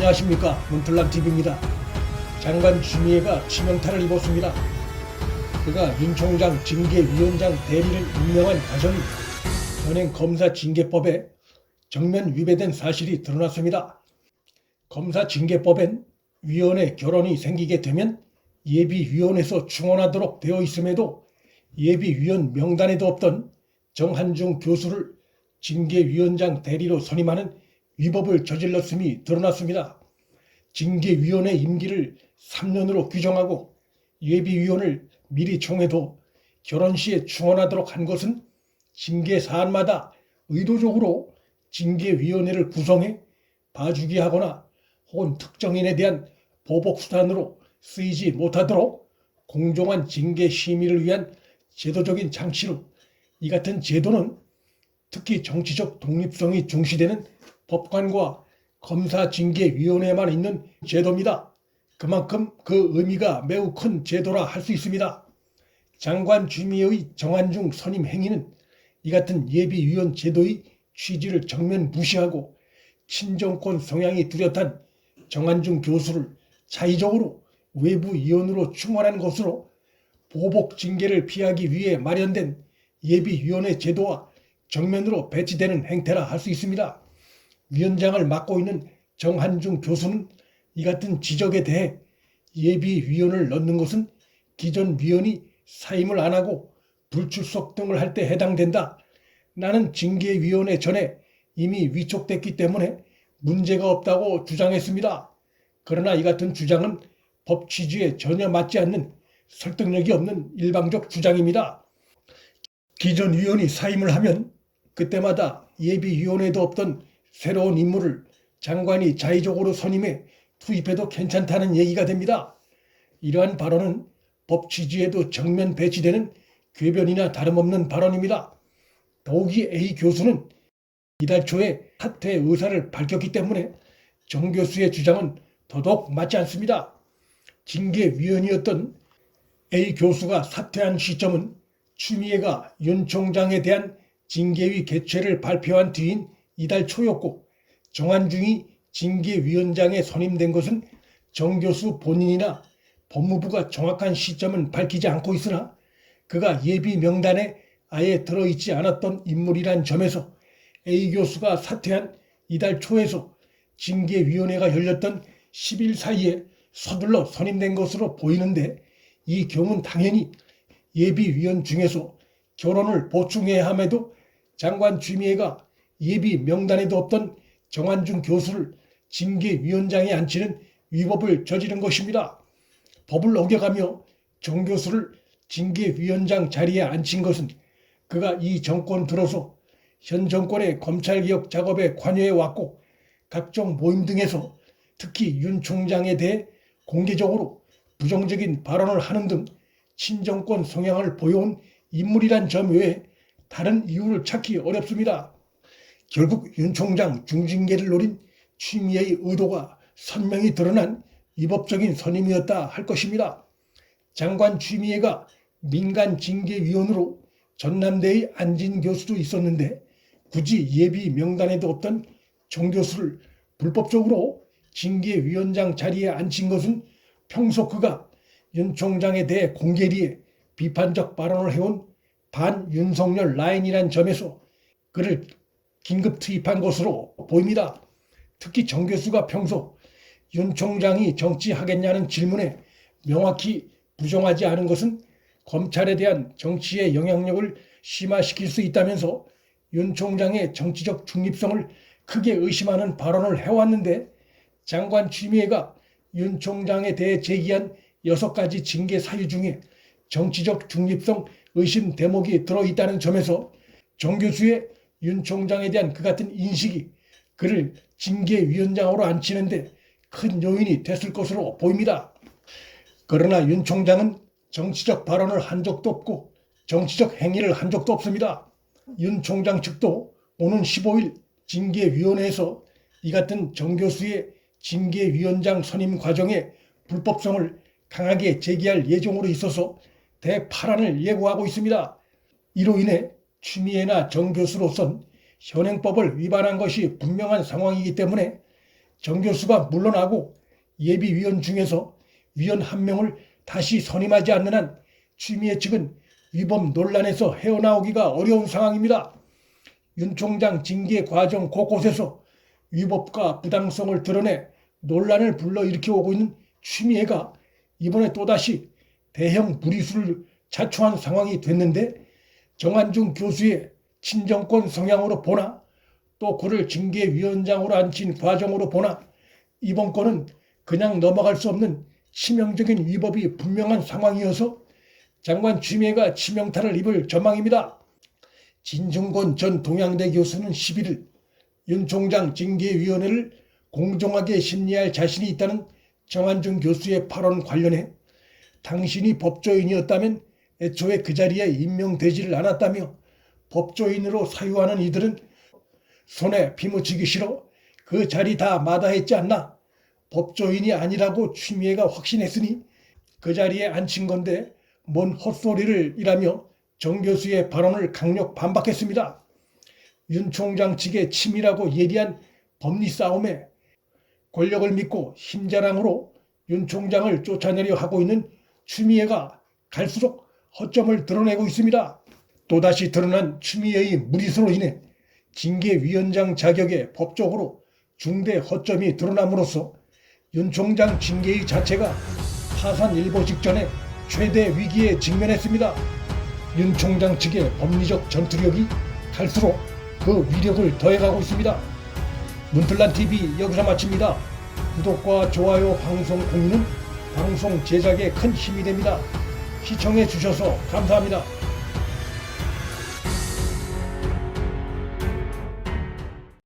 안녕하십니까, 문틀남TV입니다. 장관 추미애가 치명타를 입었습니다. 그가 윤 총장 징계위원장 대리를 임명한 과정이 현행 검사 징계법에 정면 위배된 사실이 드러났습니다. 검사 징계법엔 위원의 결혼이 생기게 되면 예비위원회에서 충원하도록 되어 있음에도 예비위원 명단에도 없던 정한중 교수를 징계위원장 대리로 선임하는 위법을 저질렀음이 드러났습니다. 징계위원회 임기를 3년으로 규정하고 예비위원을 미리 청해도 결혼 시에 충원하도록 한 것은 징계 사안마다 의도적으로 징계위원회를 구성해 봐주기 하거나 혹은 특정인에 대한 보복수단으로 쓰이지 못하도록 공정한 징계 심의를 위한 제도적인 장치로, 이 같은 제도는 특히 정치적 독립성이 중시되는 법관과 검사징계위원회에만 있는 제도입니다. 그만큼 그 의미가 매우 큰 제도라 할 수 있습니다. 장관 추미애의 정한중 선임 행위는 이 같은 예비위원 제도의 취지를 정면 무시하고 친정권 성향이 뚜렷한 정한중 교수를 자의적으로 외부위원으로 충원한 것으로 보복 징계를 피하기 위해 마련된 예비위원회 제도와 정면으로 배치되는 행태라 할 수 있습니다. 위원장을 맡고 있는 정한중 교수는 이 같은 지적에 대해 예비위원을 넣는 것은 기존 위원이 사임을 안 하고 불출석 등을 할 때 해당된다. 나는 징계위원회 전에 이미 위촉됐기 때문에 문제가 없다고 주장했습니다. 그러나 이 같은 주장은 법 취지에 전혀 맞지 않는 설득력이 없는 일방적 주장입니다. 기존 위원이 사임을 하면 그때마다 예비위원회도 없던 새로운 인물을 장관이 자의적으로 선임해 투입해도 괜찮다는 얘기가 됩니다. 이러한 발언은 법 취지에도 정면 배치되는 궤변이나 다름없는 발언입니다. 더욱이 A 교수는 이달 초에 사퇴 의사를 밝혔기 때문에 정 교수의 주장은 더더욱 맞지 않습니다. 징계위원이었던 A 교수가 사퇴한 시점은 추미애가 윤 총장에 대한 징계위 개최를 발표한 뒤인 이달 초였고, 정한중이 징계위원장에 선임된 것은 정 교수 본인이나 법무부가 정확한 시점은 밝히지 않고 있으나 그가 예비 명단에 아예 들어있지 않았던 인물이란 점에서 A 교수가 사퇴한 이달 초에서 징계위원회가 열렸던 10일 사이에 서둘러 선임된 것으로 보이는데, 이 경우는 당연히 예비위원 중에서 결혼을 보충해야 함에도 장관 추미애가 예비 명단에도 없던 정한중 교수를 징계위원장에 앉히는 위법을 저지른 것입니다. 법을 어겨가며 정 교수를 징계위원장 자리에 앉힌 것은 그가 이 정권 들어서 현 정권의 검찰개혁 작업에 관여해 왔고 각종 모임 등에서 특히 윤 총장에 대해 공개적으로 부정적인 발언을 하는 등 친정권 성향을 보여온 인물이란 점 외에 다른 이유를 찾기 어렵습니다. 결국 윤 총장 중징계를 노린 추미애의 의도가 선명히 드러난 위법적인 선임이었다 할 것입니다. 장관 추미애가 민간 징계위원으로 전남대의 안진 교수도 있었는데 굳이 예비 명단에도 없던 정 교수를 불법적으로 징계위원장 자리에 앉힌 것은 평소 그가 윤 총장에 대해 공개리에 비판적 발언을 해온 반윤석열 라인이란 점에서 그를 긴급 투입한 것으로 보입니다. 특히 정 교수가 평소 윤 총장이 정치하겠냐는 질문에 명확히 부정하지 않은 것은 검찰에 대한 정치의 영향력을 심화시킬 수 있다면서 윤 총장의 정치적 중립성을 크게 의심하는 발언을 해왔는데, 장관 추미애가 윤 총장에 대해 제기한 6가지 징계 사유 중에 정치적 중립성 의심 대목이 들어있다는 점에서 정 교수의 윤 총장에 대한 그 같은 인식이 그를 징계위원장으로 앉히는데 큰 요인이 됐을 것으로 보입니다. 그러나 윤 총장은 정치적 발언을 한 적도 없고 정치적 행위를 한 적도 없습니다. 윤 총장 측도 오는 15일 징계위원회에서 이 같은 정 교수의 징계위원장 선임 과정의 불법성을 강하게 제기할 예정으로 있어서 대파란을 예고하고 있습니다. 이로 인해 추미애나 정 교수로선 현행법을 위반한 것이 분명한 상황이기 때문에 정 교수가 물러나고 예비위원 중에서 위원 한 명을 다시 선임하지 않는 한 추미애 측은 위법 논란에서 헤어나오기가 어려운 상황입니다. 윤 총장 징계 과정 곳곳에서 위법과 부당성을 드러내 논란을 불러일으켜 오고 있는 추미애가 이번에 또다시 대형 무리수를 자초한 상황이 됐는데, 정한중 교수의 친정권 성향으로 보나 또 그를 징계위원장으로 앉힌 과정으로 보나 이번 건은 그냥 넘어갈 수 없는 치명적인 위법이 분명한 상황이어서 장관 추미애가 치명타를 입을 전망입니다. 진중권 전 동양대 교수는 11일 윤 총장 징계위원회를 공정하게 심리할 자신이 있다는 정한중 교수의 발언 관련해 당신이 법조인이었다면 애초에 그 자리에 임명되지를 않았다며 법조인으로 사유하는 이들은 손에 피 묻히기 싫어 그 자리 다 마다했지 않나. 법조인이 아니라고 추미애가 확신했으니 그 자리에 앉힌 건데 뭔 헛소리를 이라며 정 교수의 발언을 강력 반박했습니다. 윤 총장 측의 치밀하고 예리한 법리 싸움에 권력을 믿고 힘자랑으로 윤 총장을 쫓아내려 하고 있는 추미애가 갈수록 허점을 드러내고 있습니다. 또다시 드러난 추미애의 무리수로 인해 징계위원장 자격에 법적으로 중대 허점이 드러남으로써 윤 총장 징계의 자체가 파산 일보 직전에 최대 위기에 직면했습니다. 윤 총장 측의 법리적 전투력이 갈수록 그 위력을 더해가고 있습니다. 문틀란TV 여기서 마칩니다. 구독과 좋아요, 방송 공유는 방송 제작에 큰 힘이 됩니다. 시청해 주셔서 감사합니다.